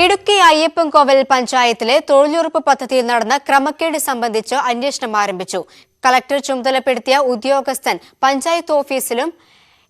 ഇടുക്കി അയ്യപ്പൻകോവിൽ പഞ്ചായത്തിലെ തൊഴിലുറപ്പ് പദ്ധതിയിൽ നടന്ന ക്രമക്കേട് സംബന്ധിച്ച് അന്വേഷണം ആരംഭിച്ചു. കളക്ടർ ചുമതലപ്പെടുത്തിയ ഉദ്യോഗസ്ഥൻ പഞ്ചായത്ത് ഓഫീസിലും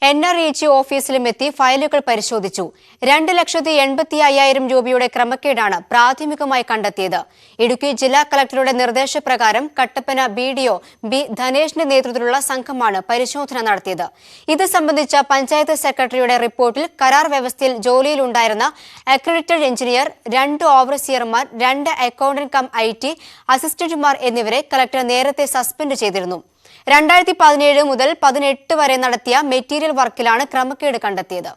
NREG ഓഫീസിലുമെത്തി ഫയലുകൾ പരിശോധിച്ചു. 2,85,000 രൂപയുടെ ക്രമക്കേടാണ് പ്രാഥമികമായി കണ്ടെത്തിയത്. ഇടുക്കി ജില്ലാ കളക്ടറുടെ നിർദ്ദേശപ്രകാരം കട്ടപ്പന BDO B ധനേഷിന്റെ നേതൃത്വത്തിലുള്ള സംഘമാണ് പരിശോധന നടത്തിയത്. ഇത് സംബന്ധിച്ച പഞ്ചായത്ത് സെക്രട്ടറിയുടെ റിപ്പോർട്ടിൽ കരാർ വ്യവസ്ഥയിൽ ജോലിയിലുണ്ടായിരുന്ന അക്രഡിറ്റഡ് എഞ്ചിനീയർ, 2 ഓവർസിയർമാർ, 2 അക്കൌണ്ടന്റ് കം IT അസിസ്റ്റന്റുമാർ എന്നിവരെ കളക്ടർ നേരത്തെ സസ്പെൻഡ് ചെയ്തിരുന്നു. 2017 മുതൽ 18 വരെ നടത്തിയ മെറ്റീരിയൽ വർക്കിലാണ് ക്രമക്കേട് കണ്ടെത്തിയത്.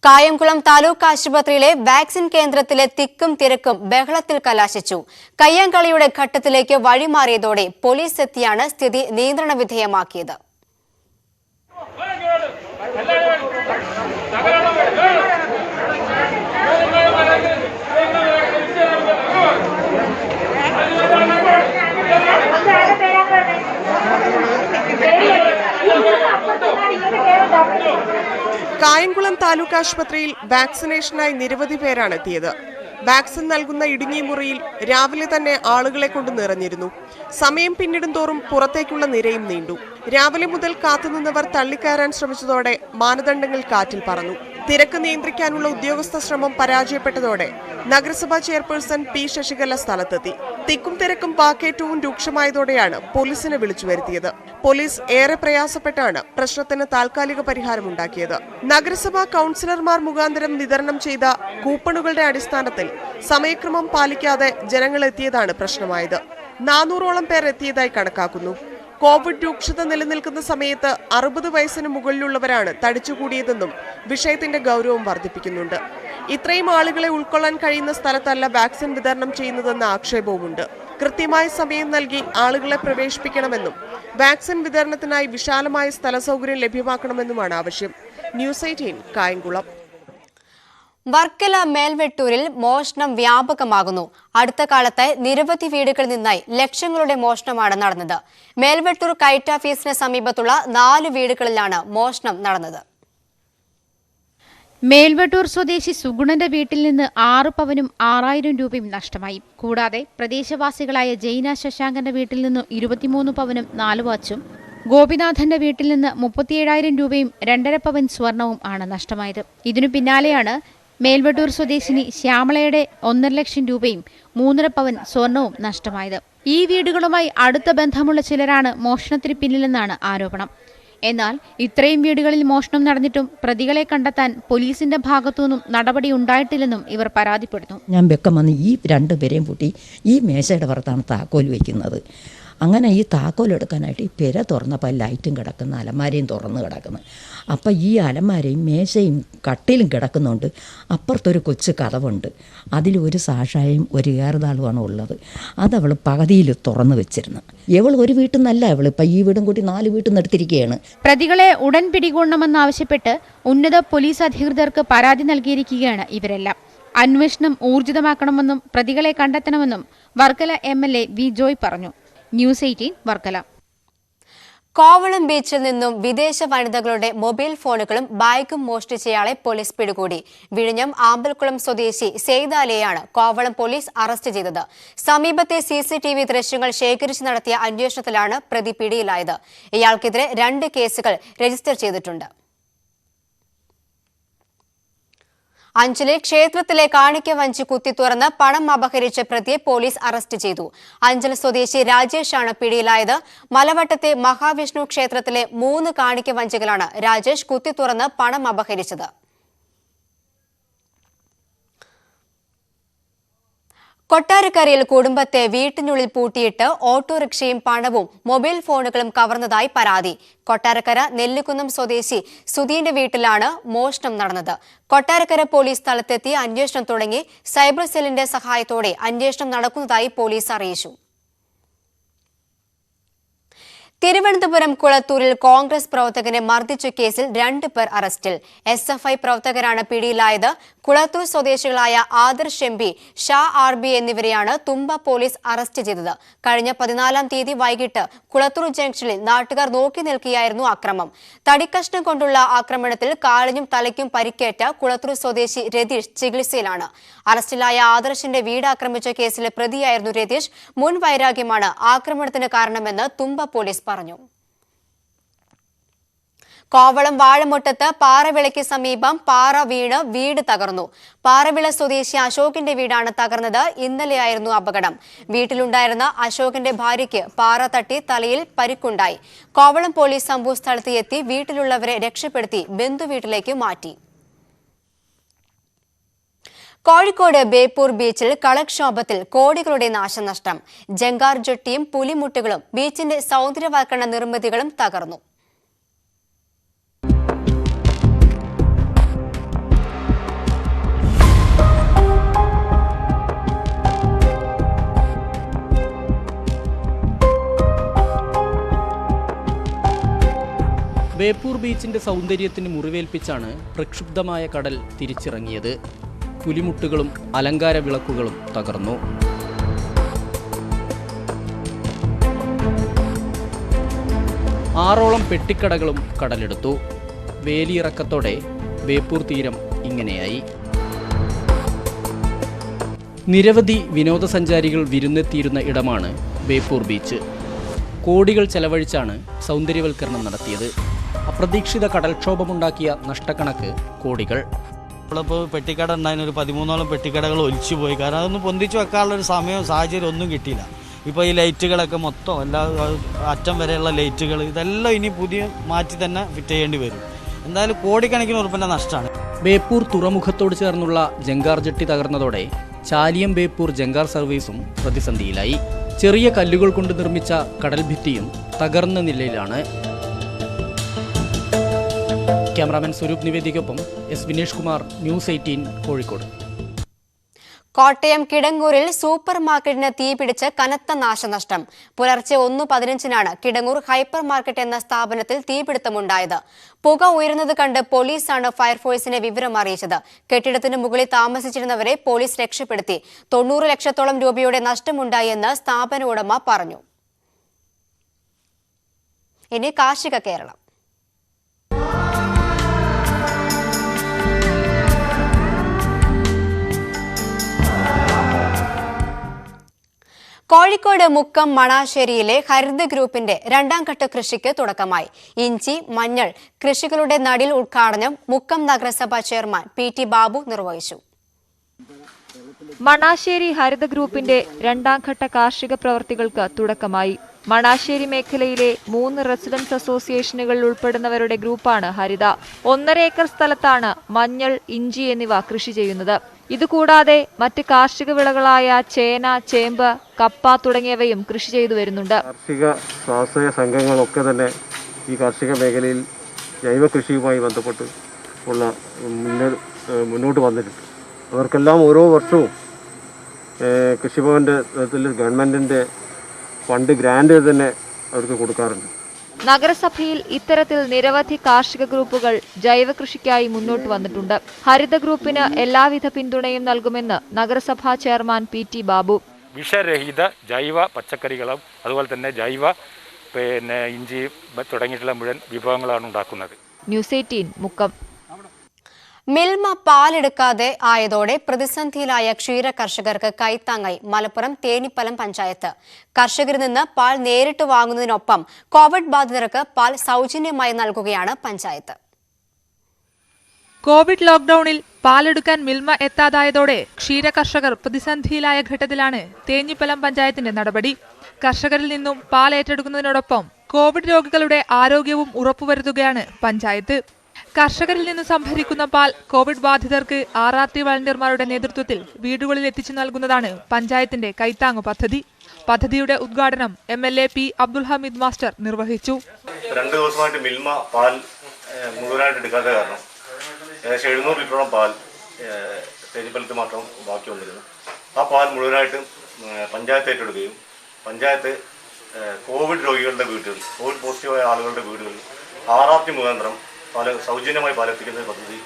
കായംകുളം താലൂക്ക് ആശുപത്രിയിലെ വാക്സിൻ കേന്ദ്രത്തിലെ തിക്കും തിരക്കും ബഹളത്തിൽ കലാശിച്ചു. കയ്യാങ്കളിയുടെ ഘട്ടത്തിലേക്ക് വഴിമാറിയതോടെ പോലീസ് എത്തിയാണ് സ്ഥിതി നിയന്ത്രണ വിധേയമാക്കിയത്. കായംകുളം താലൂക്ക് ആശുപത്രിയിൽ വാക്സിനേഷനായി നിരവധി പേരാണ് എത്തിയത്. വാക്സിൻ നൽകുന്ന ഇടുങ്ങിയ മുറിയിൽ രാവിലെ തന്നെ ആളുകളെ കൊണ്ട് നിറഞ്ഞിരുന്നു. സമയം പിന്നിടും തോറും പുറത്തേക്കുള്ള നിരയും നീണ്ടു. രാവിലെ മുതൽ കാത്തുനിന്നവർ തള്ളിക്കയറാൻ ശ്രമിച്ചതോടെ മാനദണ്ഡങ്ങൾ കാറ്റിൽ പറന്നു. തിരക്ക് നിയന്ത്രിക്കാനുള്ള ഉദ്യോഗസ്ഥ ശ്രമം പരാജയപ്പെട്ടതോടെ നഗരസഭാ ചെയർപേഴ്സൺ P. ശശികല സ്ഥലത്തെത്തി. തിക്കും തിരക്കും വാക്കേറ്റവും രൂക്ഷമായതോടെയാണ് പോലീസിനെ വിളിച്ചു വരുത്തിയത്. പോലീസ് ഏറെ പ്രയാസപ്പെട്ടാണ് പ്രശ്നത്തിന് താൽക്കാലിക പരിഹാരമുണ്ടാക്കിയത്. നഗരസഭാ കൌൺസിലർമാർ മുഖാന്തരം വിതരണം ചെയ്ത കൂപ്പണുകളുടെ അടിസ്ഥാനത്തിൽ സമയക്രമം പാലിക്കാതെ ജനങ്ങൾ എത്തിയതാണ് പ്രശ്നമായത്. 400ഓളം പേർ എത്തിയതായി കണക്കാക്കുന്നു. കോവിഡ് രൂക്ഷത നിലനിൽക്കുന്ന സമയത്ത് 60 വയസ്സിന് മുകളിലുള്ളവരാണ് തടിച്ചുകൂടിയതെന്നും വിഷയത്തിന്റെ ഗൗരവം വർദ്ധിപ്പിക്കുന്നുണ്ട്. ഇത്രയും ആളുകളെ ഉൾക്കൊള്ളാൻ കഴിയുന്ന സ്ഥലത്തല്ല വാക്സിൻ വിതരണം ചെയ്യുന്നതെന്ന ആക്ഷേപവുമുണ്ട്. കൃത്യമായ സമയം നൽകി ആളുകളെ പ്രവേശിപ്പിക്കണമെന്നും വാക്സിൻ വിതരണത്തിനായി വിശാലമായ സ്ഥല സൗകര്യം ലഭ്യമാക്കണമെന്നുമാണ് ആവശ്യം. ന്യൂസ് 18 കായംകുളം. വർക്കല മേൽവെട്ടൂരിൽ മോഷണം വ്യാപകമാകുന്നു. അടുത്ത കാലത്ത് നിരവധി വീടുകളിൽ നിന്നായി ലക്ഷങ്ങളുടെ മോഷണമാണ് നടന്നത്. മേൽവെട്ടൂർ കൈറ്റ് ഓഫീസിന് സമീപത്തുള്ള 4 വീടുകളിലാണ് മോഷണം നടന്നത്. മേൽവെട്ടൂർ സ്വദേശി സുഗുണന്റെ വീട്ടിൽ നിന്ന് 6 പവനും 6,000 രൂപയും നഷ്ടമായി. കൂടാതെ പ്രദേശവാസികളായ ജൈന ശശാങ്കന്റെ വീട്ടിൽ നിന്ന് 23 പവനും 4 വാച്ചും, ഗോപിനാഥന്റെ വീട്ടിൽ നിന്ന് 37,000 രൂപയും 2.5 പവൻ സ്വർണവും ആണ് നഷ്ടമായത്. ഇതിനു പിന്നാലെയാണ് മേൽവെട്ടൂർ സ്വദേശിനി ശ്യാമളയുടെ 1.5 ലക്ഷം രൂപയും 3.5 പവൻ സ്വർണവും നഷ്ടമായത്. ഈ വീടുകളുമായി അടുത്ത ബന്ധമുള്ള ചിലരാണ് മോഷണത്തിന് പിന്നിലെന്നാണ് ആരോപണം. എന്നാൽ ഇത്രയും വീടുകളിൽ മോഷണം നടന്നിട്ടും പ്രതികളെ കണ്ടെത്താൻ പോലീസിന്റെ ഭാഗത്തുനിന്നും നടപടി ഉണ്ടായിട്ടില്ലെന്നും ഇവർ പരാതിപ്പെടുന്നു. ഞാൻ വെക്കം വന്ന് ഈ 2 പേരെയും പൂട്ടി ഈ മേശയുടെ പുറത്താണ് താക്കോൽ വയ്ക്കുന്നത്. അങ്ങനെ ഈ താക്കോൽ എടുക്കാനായിട്ട് ഈ പെര തുറന്നപ്പോൾ ലൈറ്റും കിടക്കുന്ന, അലമാരയും തുറന്ന് കിടക്കുന്നു. അപ്പം ഈ അലമാരയും മേശയും കട്ടിലും കിടക്കുന്നുണ്ട്. അപ്പുറത്തൊരു കൊച്ചു കതവുണ്ട്. അതിലൊരു സാഷായും ഒരു ഏറുതാളുമാണ് ഉള്ളത്. അതവൾ പകുതിയിൽ തുറന്നു വെച്ചിരുന്നു. ഇവൾ ഒരു വീട്ടിൽ നിന്നല്ല, ഇവൾ ഇപ്പം ഈ വീടും കൂടി 4 വീട്ടിൽ നിന്ന് എടുത്തിരിക്കുകയാണ്. പ്രതികളെ ഉടൻ പിടികൂടണമെന്നാവശ്യപ്പെട്ട് ഉന്നത പോലീസ് അധികൃതർക്ക് പരാതി നൽകിയിരിക്കുകയാണ് ഇവരെല്ലാം. അന്വേഷണം ഊർജിതമാക്കണമെന്നും പ്രതികളെ കണ്ടെത്തണമെന്നും വർക്കല MLA V. ജോയ് പറഞ്ഞു. ന്യൂസ് 18 വർക്കല. കോവളം ബീച്ചിൽ നിന്നും വിദേശ വനിതകളുടെ മൊബൈൽ ഫോണുകളും ബാഗും മോഷ്ടിച്ചയാളെ പോലീസ് പിടികൂടി. വിഴിഞ്ഞം ആമ്പൽക്കുളം സ്വദേശി സെയ്താലിയെയാണ് കോവളം പോലീസ് അറസ്റ്റ് ചെയ്തത്. സമീപത്തെ CCTV ദൃശ്യങ്ങൾ ശേഖരിച്ച് നടത്തിയ അന്വേഷണത്തിലാണ് പ്രതി പിടിയിലായത്. ഇയാൾക്കെതിരെ 2 കേസുകൾ രജിസ്റ്റർ ചെയ്തിട്ടുണ്ട്. അഞ്ചലിൽ ക്ഷേത്രത്തിലെ കാണിക്ക വഞ്ചി കുത്തി തുറന്ന് പണം അപഹരിച്ച പ്രതിയെ പോലീസ് അറസ്റ്റ് ചെയ്തു. അഞ്ചൽ സ്വദേശി രാജേഷാണ് പിടിയിലായത്. മലവട്ടത്തെ മഹാവിഷ്ണു ക്ഷേത്രത്തിലെ 3 കാണിക്ക വഞ്ചികളാണ് രാജേഷ് കുത്തി തുറന്ന് പണം അപഹരിച്ചത്. കൊട്ടാരക്കരയിൽ കുടുംബത്തെ വീട്ടിനുള്ളിൽ പൂട്ടിയിട്ട് ഓട്ടോറിക്ഷയും പണവും മൊബൈൽ ഫോണുകളും കവർന്നതായി പരാതി. കൊട്ടാരക്കര നെല്ലിക്കുന്നം സ്വദേശി സുധീന്റെ വീട്ടിലാണ് മോഷണം നടന്നത്. കൊട്ടാരക്കര പോലീസ് സ്ഥലത്തെത്തി അന്വേഷണം തുടങ്ങി. സൈബർ സെല്ലിന്റെ സഹായത്തോടെ അന്വേഷണം നടക്കുന്നതായി പോലീസ് അറിയിച്ചു. തിരുവനന്തപുരം കുളത്തൂരിൽ കോൺഗ്രസ് പ്രവർത്തകനെ മർദ്ദിച്ച കേസിൽ 2 പേർ അറസ്റ്റിൽ. SFI പ്രവർത്തകരാണ് പിടിയിലായത്. കുളത്തൂർ സ്വദേശികളായ ആദർശ് MP, ഷാ RB എന്നിവരെയാണ് തുമ്പ പോലീസ് അറസ്റ്റ് ചെയ്തത്. കഴിഞ്ഞ 14-ാം തീയതി വൈകിട്ട് കുളത്തൂർ ജംഗ്ഷനിൽ നാട്ടുകാർ നോക്കി നിൽക്കുകയായിരുന്നു ആക്രമം. തടിക്കഷ്ണം കൊണ്ടുള്ള ആക്രമണത്തിൽ കാലിനും തലയ്ക്കും പരിക്കേറ്റ കുളത്തൂർ സ്വദേശി രതീഷ് ചികിത്സയിലാണ്. അറസ്റ്റിലായ ആദർശിന്റെ വീട് ആക്രമിച്ച കേസിലെ പ്രതിയായിരുന്നു രതീഷ്. മുൻ വൈരാഗ്യമാണ് ആക്രമണത്തിന് കാരണമെന്ന് തുമ്പ പോലീസ് പറഞ്ഞു. കോവളം വാഴമുട്ടത്ത് പാറവിളയ്ക്ക് സമീപം പാറ വീണ് വീട് തകർന്നു. പാറവിള സ്വദേശി അശോകിന്റെ വീടാണ് തകർന്നത്. ഇന്നലെയായിരുന്നു അപകടം. വീട്ടിലുണ്ടായിരുന്ന അശോകിന്റെ ഭാര്യയ്ക്ക് പാറ തട്ടി തലയിൽ പരിക്കുണ്ടായി. കോവളം പോലീസ് സംഭവസ്ഥലത്ത് എത്തി വീട്ടിലുള്ളവരെ രക്ഷപ്പെടുത്തി ബന്ധുവീട്ടിലേക്ക് മാറ്റി. കോഴിക്കോട് ബേപ്പൂർ ബീച്ചിൽ കളക്ഷോഭത്തിൽ കോടികളുടെ നാശനഷ്ടം. ജങ്കാർ ജെട്ടിയും പുലിമുട്ടുകളും ബീച്ചിന്റെ സൗന്ദര്യവൽക്കരണ നിർമ്മിതികളും തകർന്നു. ബേപ്പൂർ ബീച്ചിന്റെ സൗന്ദര്യത്തിന് മുറിവേൽപ്പിച്ചാണ് പ്രക്ഷുബ്ധമായ കടൽ തിരിച്ചിറങ്ങിയത്. പുലിമുട്ടുകളും അലങ്കാര വിളക്കുകളും തകർന്നു. ആറോളം പെട്ടിക്കടകളും കടലെടുത്തു. വേലിയിറക്കത്തോടെ ബേപ്പൂർ തീരം ഇങ്ങനെയായി. നിരവധി വിനോദസഞ്ചാരികൾ വിരുന്നെത്തിയിരുന്ന ഇടമാണ് ബേപ്പൂർ ബീച്ച്. കോടികൾ ചെലവഴിച്ചാണ് സൗന്ദര്യവൽക്കരണം നടത്തിയത്. അപ്രതീക്ഷിത കടൽക്ഷോഭമുണ്ടാക്കിയ നഷ്ടക്കണക്ക് കോടികൾ. ഇപ്പോൾ പെട്ടിക്കട ഉണ്ടായിരുന്ന ഒരു 13ഓളം പെട്ടിക്കടകൾ ഒലിച്ചു പോയി. കാരണം അതൊന്നും പൊന്തിച്ച് വെക്കാനുള്ളൊരു സമയവും സാഹചര്യം ഒന്നും കിട്ടിയില്ല. ഇപ്പോൾ ഈ ലൈറ്റുകളൊക്കെ മൊത്തം എല്ലാ അറ്റം വരെയുള്ള ലൈറ്റുകൾ ഇതെല്ലാം ഇനി പുതിയ മാറ്റി തന്നെ ഫിറ്റ് ചെയ്യേണ്ടി വരും. എന്തായാലും കോടിക്കണക്കിന് ഉറുപ്പിൻ്റെ നഷ്ടമാണ്. ബേപ്പൂർ തുറമുഖത്തോട് ചേർന്നുള്ള ജങ്കാർ ജെട്ടി തകർന്നതോടെ ചാലിയം ബേപ്പൂർ ജങ്കാർ സർവീസും പ്രതിസന്ധിയിലായി. ചെറിയ കല്ലുകൾ കൊണ്ട് നിർമ്മിച്ച കടൽഭിത്തിയും തകർന്ന നിലയിലാണ്. ക്യാമറാമാൻ സ്വരൂപ് നിവേദിക്കൊപ്പം S വിനേഷ് കുമാർ, ന്യൂസ് 18 കോഴിക്കോട്. കോട്ടയം കിടങ്ങൂരിൽ സൂപ്പർ മാർക്കറ്റിന് തീപിടിച്ച് കനത്ത നാശനഷ്ടം. പുലർച്ചെ 1:15 കിടങ്ങൂർ ഹൈപ്പർ മാർക്കറ്റ് എന്ന സ്ഥാപനത്തിൽ തീപിടുത്തമുണ്ടായത്. പുക ഉയരുന്നത് കണ്ട് പോലീസാണ് ഫയർഫോഴ്സിനെ വിവരം അറിയിച്ചത്. കെട്ടിടത്തിന് മുകളിൽ താമസിച്ചിരുന്നവരെ പോലീസ് രക്ഷപ്പെടുത്തി. 90 ലക്ഷത്തോളം രൂപയുടെ നഷ്ടമുണ്ടായെന്ന് സ്ഥാപന ഉടമ പറഞ്ഞു. ഇനി കാർഷിക കേരളം. കോഴിക്കോട് മുക്കം മണാശ്ശേരിയിലെ ഹരിത ഗ്രൂപ്പിന്റെ 2ാം ഘട്ട കൃഷിക്ക് തുടക്കമായി. ഇഞ്ചി, മഞ്ഞൾ കൃഷികളുടെ നടീൽ ഉദ്ഘാടനം മുക്കം നഗരസഭാ ചെയർമാൻ PT ബാബു നിർവഹിച്ചു. മണാശ്ശേരി ഹരിത ഗ്രൂപ്പിന്റെ 2ാം ഘട്ട കാർഷിക പ്രവൃത്തികൾക്ക് തുടക്കമായി. മണാശ്ശേരി മേഖലയിലെ 3 റെസിഡൻസ് അസോസിയേഷനുകൾ ഉൾപ്പെടുന്നവരുടെ ഗ്രൂപ്പാണ് ഹരിത. 1.5 ഏക്കർ സ്ഥലത്താണ് മഞ്ഞൾ, ഇഞ്ചി എന്നിവ കൃഷി ചെയ്യുന്നത്. ഇതുകൂടാതെ മറ്റ് കാർഷിക വിളകളായ ചേന, ചേമ്പ്, കപ്പ തുടങ്ങിയവയും കൃഷി ചെയ്തു വരുന്നുണ്ട്. കാർഷിക സ്വാശ്രയ സംഘങ്ങളൊക്കെ തന്നെ ഈ കാർഷിക മേഖലയിൽ ജൈവ കൃഷിയുമായി ബന്ധപ്പെട്ട് ഉള്ള മുന്നോട്ട് വന്നിട്ടുണ്ട്. അവർക്കെല്ലാം ഓരോ വർഷവും കൃഷിഭവന്റെ നേതൃത്വത്തിൽ ഗവൺമെന്റിന്റെ ഫണ്ട് ഗ്രാന്റ് തന്നെ അവർക്ക് കൊടുക്കാറുണ്ട്. നഗരസഭയിൽ ഇത്തരത്തിൽ നിരവധി കാർഷിക ഗ്രൂപ്പുകൾ ജൈവ കൃഷിക്കായി മുന്നോട്ട് വന്നിട്ടുണ്ട്. ഹരിത ഗ്രൂപ്പിന് എല്ലാവിധ പിന്തുണയും നൽകുമെന്ന് നഗരസഭാ ചെയർമാൻ PT ബാബു. വിഷരഹിത ജൈവ പച്ചക്കറികളും അതുപോലെ തന്നെ ജൈവ ഇഞ്ചി തുടങ്ങിയിട്ടുള്ള മുഴുവൻ വിഭവങ്ങളാണ് ഉണ്ടാക്കുന്നത്. ന്യൂസ് 18 മുക്കം. മിൽമ പാലെടുക്കാതെ ആയതോടെ പ്രതിസന്ധിയിലായ ക്ഷീര കർഷകർക്ക് കൈത്താങ്ങായി മലപ്പുറം തേനിപ്പലം പഞ്ചായത്ത്. കർഷകരിൽ നിന്ന് പാൽ നേരിട്ട് വാങ്ങുന്നതിനൊപ്പം കോവിഡ് ബാധിതർക്ക് പാൽ സൗജന്യമായി നൽകുകയാണ് പഞ്ചായത്ത്. കോവിഡ് ലോക്ഡൌണിൽ പാലെടുക്കാൻ മിൽമ എത്താതായതോടെ ക്ഷീര കർഷകർ പ്രതിസന്ധിയിലായ ഘട്ടത്തിലാണ് തേഞ്ഞിപ്പലം പഞ്ചായത്തിന്റെ നടപടി. കർഷകരിൽ നിന്നും പാൽ ഏറ്റെടുക്കുന്നതിനോടൊപ്പം കോവിഡ് രോഗികളുടെ ആരോഗ്യവും ഉറപ്പുവരുത്തുകയാണ് പഞ്ചായത്ത്. കർഷകരിൽ നിന്ന് സംഭരിക്കുന്ന പാൽ കോവിഡ് ബാധിതർക്ക് RRT വളണ്ടിയർമാരുടെ നേതൃത്വത്തിൽ വീടുകളിൽ എത്തിച്ചു നൽകുന്നതാണ് പഞ്ചായത്തിന്റെ കൈത്താങ്ങു പദ്ധതി. പദ്ധതിയുടെ ഉദ്ഘാടനം MLA P Abdul Hameed master നിർവഹിച്ചു. 2 ദിവസമായിട്ട് മിൽമ പാൽ മുഴുവനായിട്ട് എടുക്കാത്ത കാരണം ഏകദേശം 700 ലിറ്ററോളം പാൽ തേനിപ്പലത്ത് മാത്രം ബാക്കി വന്നിരുന്നു. ആ പാൽ മുഴുവനായിട്ടും പഞ്ചായത്ത് ഏറ്റെടുക്കുകയും പഞ്ചായത്ത് കോവിഡ് രോഗികളുടെ വീടുകളിൽ, കോവിഡ് പോസിറ്റീവായ ആളുകളുടെ വീടുകളിൽ ആറാത്തി മുഖാന്തരം സൗജന്യമായി പാലെത്തിക്കുന്ന പദ്ധതി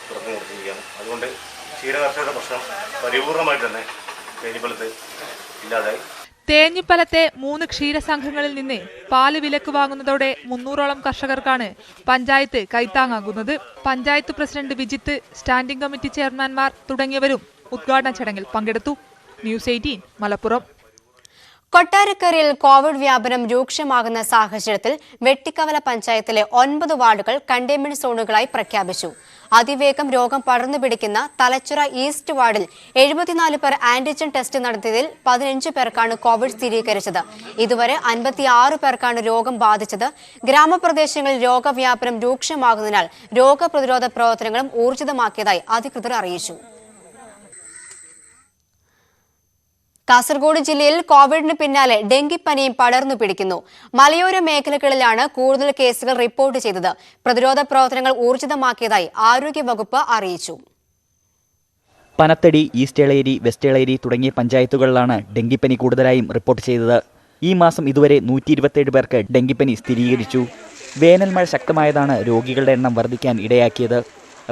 തുറന്നു കൊടുത്തിരിക്കുകയാണ്. അതുകൊണ്ട് ക്ഷീരകർഷകരുടെ പ്രശ്നം പരിപൂർണമായിട്ട് തന്നെ തേഞ്ഞിപ്പലത്ത് ഇല്ലാതായി. തേഞ്ഞിപ്പലത്തെ 3 ക്ഷീരസംഘങ്ങളിൽ നിന്ന് പാല് വിലക്ക് വാങ്ങുന്നതോടെ 300ഓളം കർഷകർക്കാണ് പഞ്ചായത്ത് കൈത്താങ്ങാകുന്നത്. Panchayat president Vijith, standing committee ചെയർമാൻമാർ തുടങ്ങിയവരും ഉദ്ഘാടന ചടങ്ങിൽ പങ്കെടുത്തു. ന്യൂസ് 18 മലപ്പുറം. കൊട്ടാരക്കരയിൽ കോവിഡ് വ്യാപനം രൂക്ഷമാകുന്ന സാഹചര്യത്തിൽ വെട്ടിക്കവല പഞ്ചായത്തിലെ 9 വാർഡുകൾ കണ്ടെയ്ൻമെന്റ് സോണുകളായി പ്രഖ്യാപിച്ചു. അതിവേഗം രോഗം പടർന്നു പിടിക്കുന്ന തലച്ചുറ ഈസ്റ്റ് വാർഡിൽ 74 പേർ ആന്റിജൻ ടെസ്റ്റ് നടത്തിയതിൽ 15 പേർക്കാണ് കോവിഡ് സ്ഥിരീകരിച്ചത്. ഇതുവരെ 56 പേർക്കാണ് രോഗം ബാധിച്ചത്. ഗ്രാമപ്രദേശങ്ങളിൽ രോഗവ്യാപനം രൂക്ഷമാകുന്നതിനാൽ രോഗപ്രതിരോധ പ്രവർത്തനങ്ങളും ഊർജിതമാക്കിയതായി അധികൃതർ അറിയിച്ചു. കാസർഗോഡ് ജില്ലയിൽ കോവിഡിന് പിന്നാലെ ഡെങ്കിപ്പനിയും പടർന്നു പിടിക്കുന്നു. മലയോര മേഖലകളിലാണ് കൂടുതൽ കേസുകൾ റിപ്പോർട്ട് ചെയ്തത്. പ്രതിരോധ പ്രവർത്തനങ്ങൾ ഊർജിതമാക്കിയതായി ആരോഗ്യവകുപ്പ് അറിയിച്ചു. പനത്തടി, ഈസ്റ്റ് എളേരി, വെസ്റ്റ് എളേരി തുടങ്ങിയ പഞ്ചായത്തുകളിലാണ് ഡെങ്കിപ്പനി കൂടുതലായും റിപ്പോർട്ട് ചെയ്തത്. ഈ മാസം ഇതുവരെ 127 പേർക്ക് ഡെങ്കിപ്പനി സ്ഥിരീകരിച്ചു. വേനൽ മഴ ശക്തമായതാണ് രോഗികളുടെ എണ്ണം വർദ്ധിക്കാൻ ഇടയാക്കിയത്.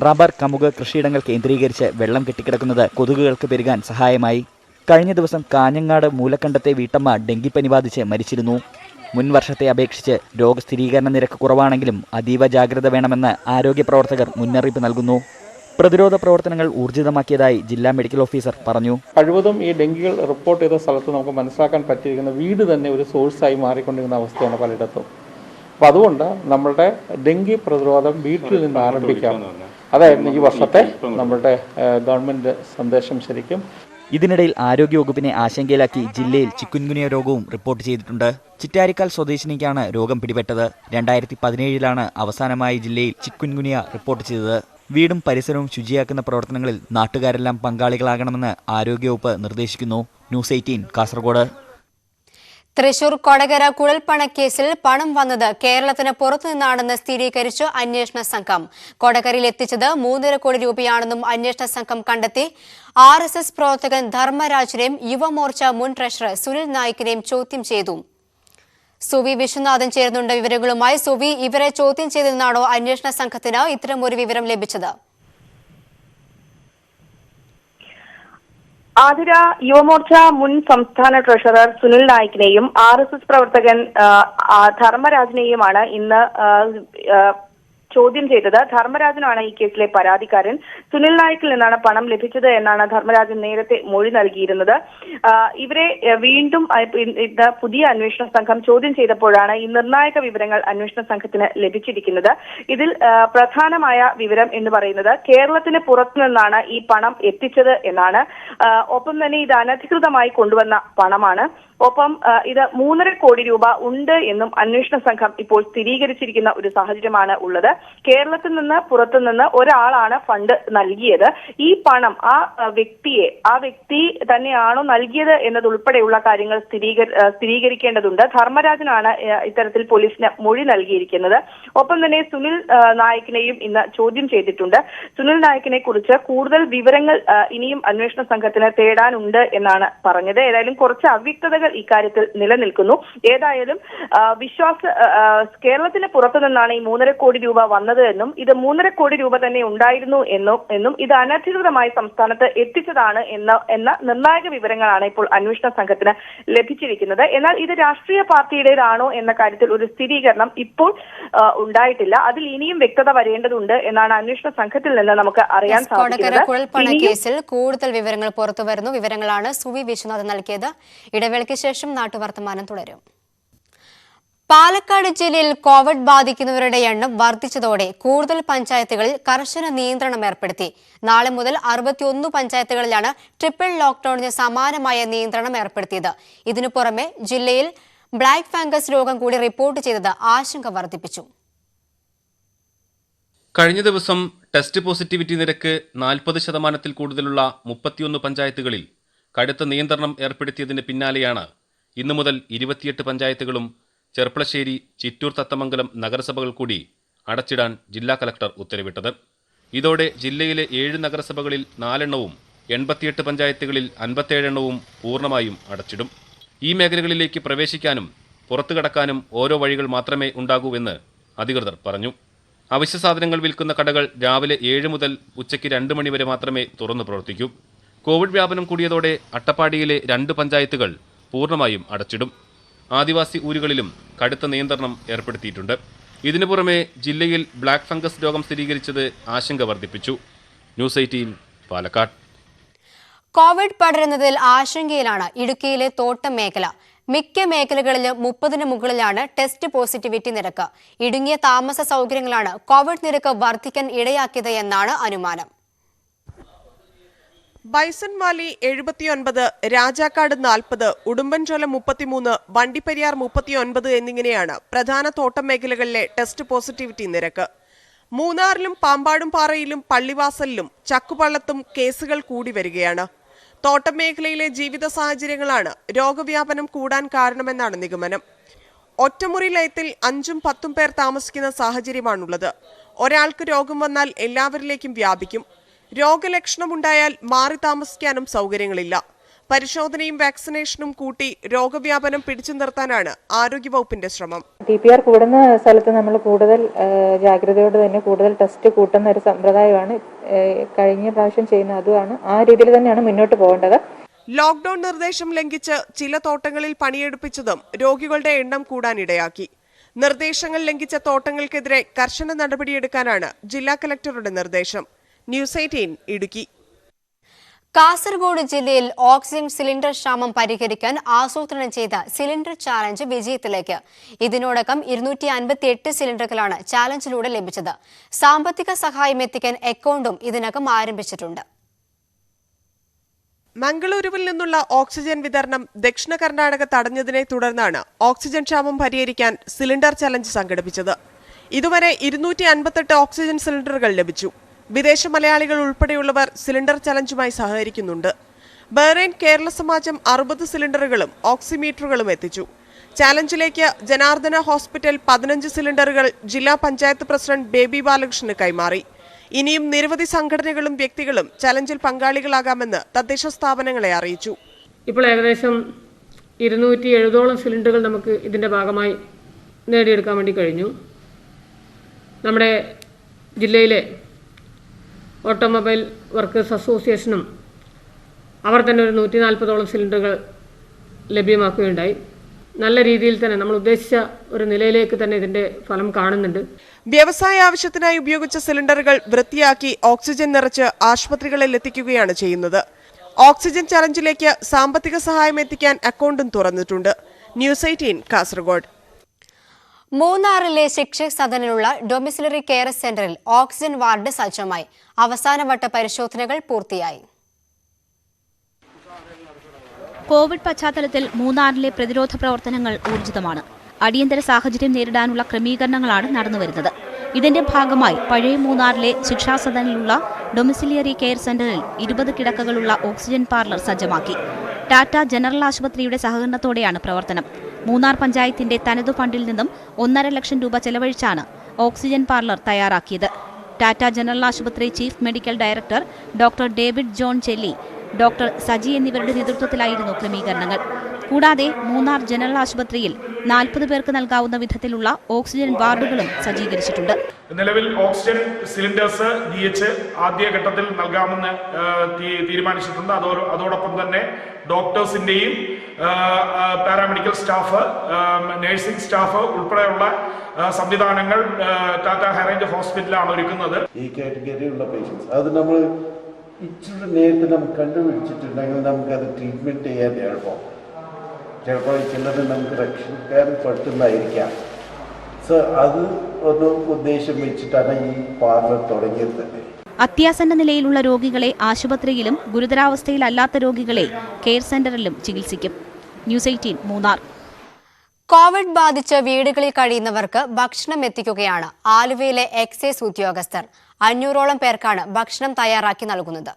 റബ്ബർ, കമുക് കൃഷിയിടങ്ങൾ കേന്ദ്രീകരിച്ച് വെള്ളം കെട്ടിക്കിടക്കുന്നത് കൊതുകുകൾക്ക് പെരുകാൻ സഹായമായി. കഴിഞ്ഞ ദിവസം കാഞ്ഞങ്ങാട് മൂലക്കണ്ടത്തെ വീട്ടമ്മ ഡെങ്കിപ്പനി ബാധിച്ച് മരിച്ചിരുന്നു. മുൻ വർഷത്തെ അപേക്ഷിച്ച് രോഗസ്ഥിരീകരണ നിരക്ക് കുറവാണെങ്കിലും അതീവ ജാഗ്രത വേണമെന്ന് ആരോഗ്യ പ്രവർത്തകർ മുന്നറിയിപ്പ് നൽകുന്നു. പ്രതിരോധ പ്രവർത്തനങ്ങൾ ഊർജിതമാക്കിയതായി ജില്ലാ മെഡിക്കൽ ഓഫീസർ പറഞ്ഞു. കഴിവതും ഈ ഡെങ്കികൾ റിപ്പോർട്ട് ചെയ്ത സ്ഥലത്ത് നമുക്ക് മനസ്സിലാക്കാൻ പറ്റിയിരിക്കുന്ന വീട് തന്നെ ഒരു സോഴ്സായി മാറിക്കൊണ്ടിരുന്ന അവസ്ഥയാണ് പലയിടത്തും. അപ്പോൾ അതുകൊണ്ട് നമ്മളുടെ ഡെങ്കി പ്രതിരോധം വീട്ടിൽ നിന്ന് ആരംഭിക്കാം. അതായിരുന്നു ഈ വർഷത്തെ നമ്മളുടെ ഗവൺമെൻറ് സന്ദേശം ശരിക്കും. ഇതിനിടയിൽ ആരോഗ്യവകുപ്പിനെ ആശങ്കയിലാക്കി ജില്ലയിൽ ചിക്കുൻഗുനിയ രോഗവും റിപ്പോർട്ട് ചെയ്തിട്ടുണ്ട്. ചിറ്റാരിക്കാൽ സ്വദേശിനിക്കാണ് രോഗം പിടിപെട്ടത്. 2017 അവസാനമായി ജില്ലയിൽ ചിക്കുൻഗുനിയ റിപ്പോർട്ട് ചെയ്തത്. വീടും പരിസരവും ശുചിയാക്കുന്ന പ്രവർത്തനങ്ങളിൽ നാട്ടുകാരെല്ലാം പങ്കാളികളാകണമെന്ന് ആരോഗ്യവകുപ്പ് നിർദ്ദേശിക്കുന്നു. ന്യൂസ് 18 കാസർഗോഡ്. തൃശൂർ കൊടകര കുഴൽപ്പണക്കേസിൽ പണം വന്നത് കേരളത്തിന് പുറത്തുനിന്നാണെന്ന് സ്ഥിരീകരിച്ചു അന്വേഷണ സംഘം. കൊടകരയിൽ എത്തിച്ചത് 3.5 കോടി രൂപയാണെന്നും അന്വേഷണ സംഘം കണ്ടെത്തി. RSS പ്രവർത്തകൻ ധർമ്മരാജിനെയും യുവമോർച്ച മുൻ ട്രഷറർ സുനിൽ നായിക്കിനെയും ചോദ്യം ചെയ്തു. സുവി വിശ്വനാഥൻ ചേരുന്നുണ്ട് വിവരങ്ങളുമായി. സുവി, ഇവരെ ചോദ്യം ചെയ്തതെന്നാണോ അന്വേഷണ സംഘത്തിന് ഇത്തരമൊരു വിവരം ലഭിച്ചത്? ആതിര, യുവമോർച്ച മുൻ സംസ്ഥാന ട്രഷറർ സുനിൽ നായിക്കിനെയും RSS പ്രവർത്തകൻ ധർമ്മരാജിനെയുമാണ് ഇന്ന് ചോദ്യം ചെയ്തത്. ധർമ്മരാജനാണ് ഈ കേസിലെ പരാതിക്കാരൻ. സുനിൽ നായിക്കിൽ നിന്നാണ് പണം ലഭിച്ചത് എന്നാണ് ധർമ്മരാജൻ നേരത്തെ മൊഴി നൽകിയിരുന്നത്. ഇവരെ വീണ്ടും പുതിയ അന്വേഷണ സംഘം ചോദ്യം ചെയ്തപ്പോഴാണ് ഈ നിർണായക വിവരങ്ങൾ അന്വേഷണ സംഘത്തിന് ലഭിച്ചിരിക്കുന്നത്. ഇതിൽ പ്രധാനമായ വിവരം എന്ന് പറയുന്നത് കേരളത്തിന് പുറത്തുനിന്നാണ് ഈ പണം എത്തിച്ചത് എന്നാണ്. ഒപ്പം തന്നെ ഇത് അനധികൃതമായി കൊണ്ടുവന്ന പണമാണ്. ഒപ്പം ഇത് 3.5 കോടി രൂപ ഉണ്ട് എന്നും അന്വേഷണ സംഘം ഇപ്പോൾ സ്ഥിരീകരിച്ചിരിക്കുന്ന ഒരു സാഹചര്യമാണ് ഉള്ളത്. കേരളത്തിൽ നിന്ന് പുറത്തുനിന്ന് ഒരാളാണ് ഫണ്ട് നൽകിയത്. ഈ പണം ആ വ്യക്തി തന്നെയാണോ നൽകിയത് എന്നതുൾപ്പെടെയുള്ള കാര്യങ്ങൾ സ്ഥിരീകരിക്കേണ്ടതുണ്ട്. ധർമ്മരാജനാണ് ഇത്തരത്തിൽ പോലീസിന് മൊഴി നൽകിയിരിക്കുന്നത്. ഒപ്പം തന്നെ സുനിൽ നായിക്കിനെയും ഇന്ന് ചോദ്യം ചെയ്തിട്ടുണ്ട്. സുനിൽ നായിക്കിനെ കുറിച്ച് കൂടുതൽ വിവരങ്ങൾ ഇനിയും അന്വേഷണ സംഘത്തിന് തേടാനുണ്ട് എന്നാണ് പറഞ്ഞത്. ഏതായാലും കുറച്ച് അവ്യക്തതകൾ ഇക്കാര്യത്തിൽ നിലനിൽക്കുന്നു. ഏതായാലും കേരളത്തിന് പുറത്തുനിന്നാണ് ഈ 3.5 കോടി രൂപ വന്നത് എന്നും ഇത് 3.5 കോടി രൂപ തന്നെ ഉണ്ടായിരുന്നു എന്നും ഇത് അനധികൃതമായി സംസ്ഥാനത്ത് എത്തിച്ചതാണ് എന്ന നിർണായക വിവരങ്ങളാണ് ഇപ്പോൾ അന്വേഷണ സംഘത്തിന് ലഭിച്ചിരിക്കുന്നത്. എന്നാൽ ഇത് രാഷ്ട്രീയ പാർട്ടിയുടേതാണോ എന്ന കാര്യത്തിൽ ഒരു സ്ഥിരീകരണം ഇപ്പോൾ ഉണ്ടായിട്ടില്ല. അതിൽ ഇനിയും വ്യക്തത വരേണ്ടതുണ്ട് എന്നാണ് അന്വേഷണ സംഘത്തിൽ നിന്ന് നമുക്ക് അറിയാൻ സാധിക്കുന്നത്. കേസിൽ കൂടുതൽ വിവരങ്ങൾ പുറത്തുവരുന്നു. വിവരങ്ങളാണ് സുവി വിശ്വനാഥൻ നൽകിയത്. ഇടവേളയ്ക്ക് ശേഷം നാട്ടുവർത്തമാനം തുടരും. പാലക്കാട് ജില്ലയിൽ കോവിഡ് ബാധിക്കുന്നവരുടെ എണ്ണം വർദ്ധിച്ചതോടെ കൂടുതൽ പഞ്ചായത്തുകളിൽ കർശന നിയന്ത്രണം ഏർപ്പെടുത്തി. നാളെ മുതൽ 61 പഞ്ചായത്തുകളിലാണ് ട്രിപ്പിൾ ലോക്ഡൌണിന് സമാനമായ നിയന്ത്രണം ഏർപ്പെടുത്തിയത്. ഇതിനു പുറമെ ജില്ലയിൽ ബ്ലാക്ക് ഫംഗസ് രോഗം കൂടി റിപ്പോർട്ട് ചെയ്തത് ആശങ്ക വർദ്ധിപ്പിച്ചു. കഴിഞ്ഞ ദിവസം ടെസ്റ്റ് പോസിറ്റിവിറ്റി നിരക്ക് 40% കൂടുതലുള്ള 31 പഞ്ചായത്തുകളിൽ കടുത്ത നിയന്ത്രണം ഏർപ്പെടുത്തിയതിന് പിന്നാലെയാണ് ഇന്നു മുതൽ 28 പഞ്ചായത്തുകളും ചെർപ്പളശ്ശേരി, ചിറ്റൂർ, തത്തമംഗലം നഗരസഭകൾ കൂടി അടച്ചിടാൻ ജില്ലാ കലക്ടർ ഉത്തരവിട്ടത്. ഇതോടെ ജില്ലയിലെ 7 നഗരസഭകളിൽ 4 എണ്ണവും 88 പഞ്ചായത്തുകളിൽ 57 എണ്ണവും പൂർണ്ണമായും അടച്ചിടും. ഈ മേഖലകളിലേക്ക് പ്രവേശിക്കാനും പുറത്തു കടക്കാനും ഓരോ വഴികൾ മാത്രമേ ഉണ്ടാകൂവെന്ന് അധികൃതർ പറഞ്ഞു. അവശ്യ സാധനങ്ങൾ വിൽക്കുന്ന കടകൾ രാവിലെ 7 മുതൽ ഉച്ചയ്ക്ക് 2 മണി വരെ മാത്രമേ തുറന്നു പ്രവർത്തിക്കൂ. കോവിഡ് വ്യാപനം കൂടിയതോടെ അട്ടപ്പാടിയിലെ 2 പഞ്ചായത്തുകൾ പൂർണ്ണമായും അടച്ചിടും. ആദിവാസി ഊരുകളിലും കടുത്ത നിയന്ത്രണം ഏർപ്പെടുത്തിയിട്ടുണ്ട്. ഇതിനു പുറമെ ജില്ലയിൽ ബ്ലാക്ക് ഫംഗസ് രോഗം സ്ഥിരീകരിച്ചത് ആശങ്ക വർദ്ധിപ്പിച്ചു. ന്യൂസ് 18 പാലക്കാട്. കോവിഡ് പടരുന്നതിൽ ആശങ്കയിലാണ് ഇടുക്കിയിലെ തോട്ടം മേഖല. മിക്ക മേഖലകളിലും 30-ന് മുകളിലാണ് ടെസ്റ്റ് പോസിറ്റിവിറ്റി നിരക്ക്. ഇടുങ്ങിയ താമസ സൗകര്യങ്ങളാണ് കോവിഡ് നിരക്ക് വർദ്ധിക്കാൻ ഇടയാക്കിയത് എന്നാണ് അനുമാനം. ബൈസൺ വാലി 79, രാജാക്കാട് 40, ഉടുമ്പൻചോല 33, വണ്ടിപ്പെരിയാർ 39 എന്നിങ്ങനെയാണ് പ്രധാന തോട്ടം മേഖലകളിലെ ടെസ്റ്റ് പോസിറ്റിവിറ്റി നിരക്ക്. മൂന്നാറിലും പാമ്പാടും പാറയിലും പള്ളിവാസലിലും ചക്കുപള്ളത്തും കേസുകൾ കൂടി വരികയാണ്. തോട്ടം മേഖലയിലെ ജീവിത സാഹചര്യങ്ങളാണ് രോഗവ്യാപനം കൂടാൻ കാരണമെന്നാണ് നിഗമനം. ഒറ്റമുറി ലയത്തിൽ 5ഉം 10ഉം പേർ താമസിക്കുന്ന സാഹചര്യമാണുള്ളത്. ഒരാൾക്ക് രോഗം വന്നാൽ എല്ലാവരിലേക്കും വ്യാപിക്കും. രോഗലക്ഷണമുണ്ടായാൽ മാറി താമസിക്കാനും സൗകര്യങ്ങളില്ല. പരിശോധനയും വാക്സിനേഷനും കൂട്ടി രോഗവ്യാപനം പിടിച്ചു നിർത്താനാണ് ആരോഗ്യവകുപ്പിന്റെ ശ്രമം. TPR കൂടുന്ന സ്ഥലത്ത് നമ്മൾ കൂടുതൽ ജാഗ്രതയോടെ തന്നെ കൂടുതൽ ടെസ്റ്റ് കൂട്ടുന്ന ഒരു സമ്പ്രദായമാണ് കഴിഞ്ഞ പ്രാവശ്യം ചെയ്യുന്നത്. അതുമാണ് ആ രീതിയിൽ തന്നെയാണ് മുന്നോട്ട് പോകേണ്ടത്. ലോക്ഡൌൺ നിർദ്ദേശം ലംഘിച്ച് ചില തോട്ടങ്ങളിൽ പണിയെടുപ്പിച്ചതും രോഗികളുടെ എണ്ണം കൂടാനിടയാക്കി. നിർദ്ദേശങ്ങൾ ലംഘിച്ച തോട്ടങ്ങൾക്കെതിരെ കർശന നടപടിയെടുക്കാനാണ് ജില്ലാ കലക്ടറുടെ നിർദ്ദേശം. ന്യൂസ് 18 ഇടുക്കി. കാസർഗോഡ് ജില്ലയിൽ ഓക്സിജൻ സിലിണ്ടർ ക്ഷാമം പരിഹരിക്കാൻ ആസൂത്രണം ചെയ്ത സിലിണ്ടർ ചാലഞ്ച് വിജയത്തിലേക്ക്. ഇതിനോടകം 258 സിലിണ്ടറുകളാണ് ചാലഞ്ചിലൂടെ ലഭിച്ചത്. സാമ്പത്തിക സഹായം എത്തിക്കാൻ അക്കൗണ്ടും ഇതിനകം ആരംഭിച്ചിട്ടുണ്ട്. മംഗളൂരുവിൽ നിന്നുള്ള ഓക്സിജൻ വിതരണം ദക്ഷിണ കർണാടക തടഞ്ഞതിനെ തുടർന്നാണ് ഓക്സിജൻ ക്ഷാമം പരിഹരിക്കാൻ സിലിണ്ടർ ചലഞ്ച് സംഘടിപ്പിച്ചത്. ഇതുവരെ 258 ഓക്സിജൻ സിലിണ്ടറുകൾ ലഭിച്ചു. വിദേശ മലയാളികൾ ഉൾപ്പെടെയുള്ളവർ സിലിണ്ടർ ചലഞ്ചുമായി സഹകരിക്കുന്നുണ്ട്. ബഹ്റൈൻ കേരള സമാജം 60 സിലിണ്ടറുകളും ഓക്സിമീറ്ററുകളും എത്തിച്ചു. ചാലഞ്ചിലേക്ക് ജനാർദ്ദന ഹോസ്പിറ്റൽ 15 സിലിണ്ടറുകൾ ജില്ലാ പഞ്ചായത്ത് പ്രസിഡന്റ് ബേബി ബാലകൃഷ്ണന് കൈമാറി. ഇനിയും നിരവധി സംഘടനകളും വ്യക്തികളും ചലഞ്ചിൽ പങ്കാളികളാകാമെന്ന് തദ്ദേശ സ്ഥാപനങ്ങളെ അറിയിച്ചു. ഇപ്പോൾ ഏകദേശം 270ഓളം സിലിണ്ടറുകൾ നമുക്ക് ഇതിന്റെ ഭാഗമായി നേടിയെടുക്കാൻ വേണ്ടി കഴിഞ്ഞു. നമ്മുടെ ജില്ലയിലെ ഓട്ടോമൊബൈൽ വർക്കേഴ്സ് അസോസിയേഷനും അവർ തന്നെ ഒരു 140ഓളം സിലിണ്ടറുകൾ ലഭ്യമാക്കുകയുണ്ടായി. നല്ല രീതിയിൽ തന്നെ നമ്മൾ ഉദ്ദേശിച്ച ഒരു നിലയിലേക്ക് തന്നെ ഇതിന്റെ ഫലം കാണുന്നുണ്ട്. വ്യവസായ ആവശ്യത്തിനായി ഉപയോഗിച്ച സിലിണ്ടറുകൾ വൃത്തിയാക്കി ഓക്സിജൻ നിറച്ച് ആശുപത്രികളിൽ എത്തിക്കുകയാണ് ചെയ്യുന്നത്. ഓക്സിജൻ ചലഞ്ചിലേക്ക് സാമ്പത്തിക സഹായം എത്തിക്കാൻ അക്കൗണ്ടും തുറന്നിട്ടുണ്ട്. ന്യൂസ് 18 കാസർഗോഡ്. മൂന്നാറിലെ ശിക്ഷക് സദനിലുള്ള ഡൊമിസിലറി കെയർ സെന്ററിൽ ഓക്സിജൻ വാർഡ് സജ്ജമായി. അവസാനവട്ട പരിശോധനകൾ പൂർത്തിയായി. കോവിഡ് പശ്ചാത്തലത്തിൽ മൂന്നാറിലെ പ്രതിരോധ പ്രവർത്തനങ്ങൾ ഊർജിതമാണ്. അടിയന്തര സാഹചര്യം നേരിടാനുള്ള ക്രമീകരണങ്ങളാണ് നടന്നുവരുന്നത്. ഇതിന്റെ ഭാഗമായി പഴയ മൂന്നാറിലെ ശിക്ഷാസദനിലുള്ള ഡൊമിസിലറി കെയർ സെന്ററിൽ 20 കിടക്കകളുള്ള ഓക്സിജൻ പാർലർ സജ്ജമാക്കി. ടാറ്റ ജനറൽ ആശുപത്രിയുടെ സഹകരണത്തോടെയാണ് പ്രവർത്തനം. മൂന്നാർ പഞ്ചായത്തിന്റെ തനതു ഫണ്ടിൽ നിന്നും 1.5 ലക്ഷം രൂപ ചെലവഴിച്ചാണ് ഓക്സിജൻ പാർലർ തയ്യാറാക്കിയത്. ടാറ്റ ജനറൽ ആശുപത്രി chief medical director doctor David John ചെല്ലി, ഡോക്ടർ സജി എന്നിവരുടെ നേതൃത്വത്തിലായിരുന്നു ക്രമീകരണങ്ങൾ. കൂടാതെ മൂന്നാർ ജനറൽ ആശുപത്രിയിൽ 40 പേർക്ക് നൽകാവുന്ന വിധത്തിലുള്ള ഓക്സിജൻ വാർഡുകളും സജ്ജീകരിച്ചിട്ടുണ്ട്. നിലവിൽ ഓക്സിജൻ സിലിണ്ടേഴ്സ് DH ആദ്യഘട്ടത്തിൽ നൽകാമെന്ന് തീരുമാനിച്ചിട്ടുണ്ട്. അതോടൊപ്പം തന്നെ ഡോക്ടേഴ്സിന്റെയും പാരാമെഡിക്കൽ സ്റ്റാഫ്, നഴ്സിംഗ് സ്റ്റാഫ് ഉൾപ്പെടെയുള്ള സംവിധാനങ്ങൾ ടാറ്റ ഹൈറേഞ്ച് ഹോസ്പിറ്റലാണ് ഒരുക്കുന്നത്. ഈ കാറ്റഗറിയുള്ള പേഷ്യൻസ് അത് നമ്മൾ ഇച്ചിരി നേരത്തെ നമുക്ക് കണ്ടുപിടിച്ചിട്ടുണ്ടെങ്കിൽ നമുക്കത് ട്രീറ്റ്മെന്റ് ചെയ്യാൻ എളുപ്പം. ചിലപ്പോൾ ചിലത് നമുക്ക് രക്ഷിക്കാൻ പറ്റുന്നതായിരിക്കാം. സോ അത് ഒരു ഉദ്ദേശം വെച്ചിട്ടാണ് ഈ പാർലർ തുടങ്ങിയത് തന്നെ. അത്യാസന്ന നിലയിലുള്ള രോഗികളെ ആശുപത്രിയിലും ഗുരുതരാവസ്ഥയിലല്ലാത്ത രോഗികളെ കെയർ സെന്ററിലും ചികിത്സിക്കും. ന്യൂസ് 18 മൂന്നാർ. കോവിഡ് ബാധിച്ച് വീടുകളിൽ കഴിയുന്നവർക്ക് ഭക്ഷണം എത്തിക്കുകയാണ് ആലുവയിലെ എക്സൈസ് ഉദ്യോഗസ്ഥർ. 500ഓളം പേർക്കാണ് ഭക്ഷണം തയ്യാറാക്കി നൽകുന്നത്.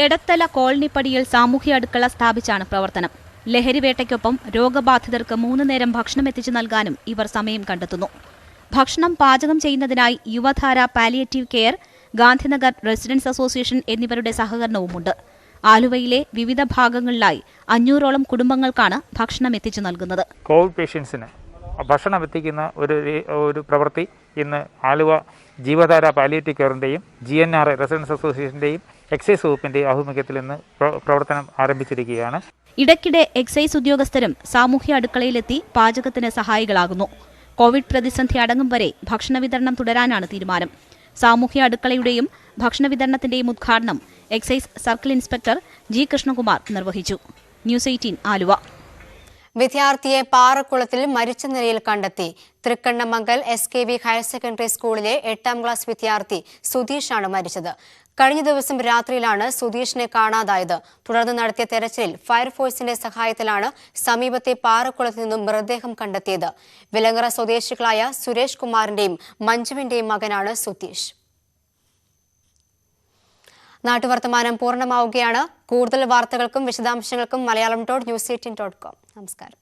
എടത്തല കോളനിപ്പടിയിൽ സാമൂഹ്യ അടുക്കള സ്ഥാപിച്ചാണ് പ്രവർത്തനം. ലഹരിവേട്ടയ്ക്കൊപ്പം രോഗബാധിതർക്ക് 3 നേരം ഭക്ഷണം എത്തിച്ചു നൽകാനും ഇവർ സമയം കണ്ടെത്തുന്നു. ഭക്ഷണം പാചകം ചെയ്യുന്നതിനായി Yuvadhara palliative care, Gandhinagar residence association എന്നിവരുടെ സഹകരണവുമുണ്ട്. ആലുവയിലെ വിവിധ ഭാഗങ്ങളിലായി 500ഓളം കുടുംബങ്ങൾക്കാണ് ഭക്ഷണം എത്തിച്ചു നൽകുന്നത്. കോവിഡ് പേഷ്യൻസിന് ഭക്ഷണം എത്തിക്കുന്ന ഒരു പ്രവൃത്തി ഇന്ന് Aluva ജീവധാര palliative കെയറിൻ്റെയും GNR residence അസോസിയേഷൻ്റെയും excise വകുപ്പിൻ്റെയും ആഭിമുഖ്യത്തിൽ ഇന്ന് പ്രവർത്തനം ആരംഭിച്ചിരിക്കുകയാണ്. ഇടയ്ക്കിടെ എക്സൈസ് ഉദ്യോഗസ്ഥരും സാമൂഹ്യ അടുക്കളയിലെത്തി പാചകത്തിന് സഹായികളാകുന്നു. കോവിഡ് പ്രതിസന്ധി അടങ്ങും വരെ ഭക്ഷണ വിതരണം തുടരാനാണ് തീരുമാനം. സാമൂഹ്യ അടുക്കളയുടെയും ഭക്ഷണ വിതരണത്തിന്റെയും ഉദ്ഘാടനം excise circle inspector G. Krishnakumar നിർവഹിച്ചു. ന്യൂസ് 18 ആലുവ. വിദ്യാർത്ഥിയെ പാറക്കുളത്തിൽ മരിച്ച നിലയിൽ കണ്ടെത്തി. തൃക്കണ്ണമംഗൽ SKV ഹയർ സെക്കൻഡറി സ്കൂളിലെ 8ാം ക്ലാസ് വിദ്യാർത്ഥി സുധീഷാണ് മരിച്ചത്. കഴിഞ്ഞ ദിവസം രാത്രിയിലാണ് സുധീഷിനെ കാണാതായത്. തുടർന്ന് നടത്തിയ തെരച്ചിലിൽ ഫയർഫോഴ്സിന്റെ സഹായത്തിലാണ് സമീപത്തെ പാറക്കുളത്തിൽ നിന്നും മൃതദേഹം കണ്ടെത്തിയത്. വിലങ്ങറ സ്വദേശികളായ സുരേഷ് കുമാറിന്റെയും മഞ്ജുവിന്റെയും മകനാണ് സുധീഷ്. നാട്ടുവർത്തമാനം പൂർണ്ണമാവുകയാണ്. കൂടുതൽ വാർത്തകൾക്കും വിശദാംശങ്ങൾക്കും മലയാളം.news18.com. നമസ്കാരം.